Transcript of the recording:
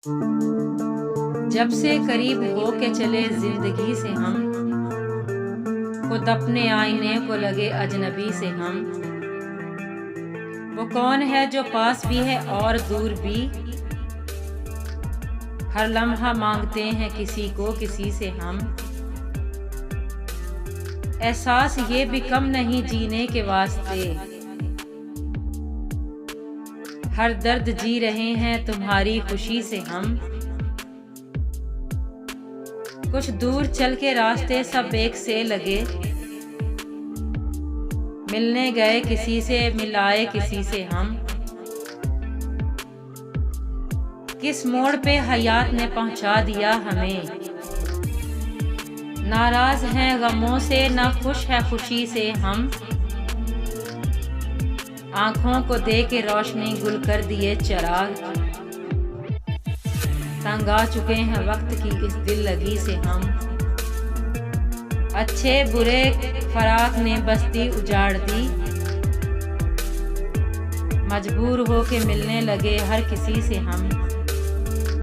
जब से करीब हो के चले जिंदगी से हम, खुद अपने आईने को लगे अजनबी से हम। वो कौन है जो पास भी है और दूर भी, हर लम्हा मांगते हैं किसी को किसी से हम। एहसास ये भी कम नहीं जीने के वास्ते, हर दर्द जी रहे हैं तुम्हारी खुशी से हम। कुछ दूर चल के रास्ते सब एक से लगे, मिलने गए किसी से मिलाए किसी से हम। किस मोड़ पे हयात ने पहुंचा दिया हमें, नाराज हैं गमों से ना खुश है खुशी से हम। आंखों को दे के रोशनी गुल कर दिए चिराग, तंग आ चुके हैं वक्त की इस दिल लगी से हम। अच्छे बुरे फराक ने बस्ती उजाड़ दी, मजबूर हो के मिलने लगे हर किसी से हम।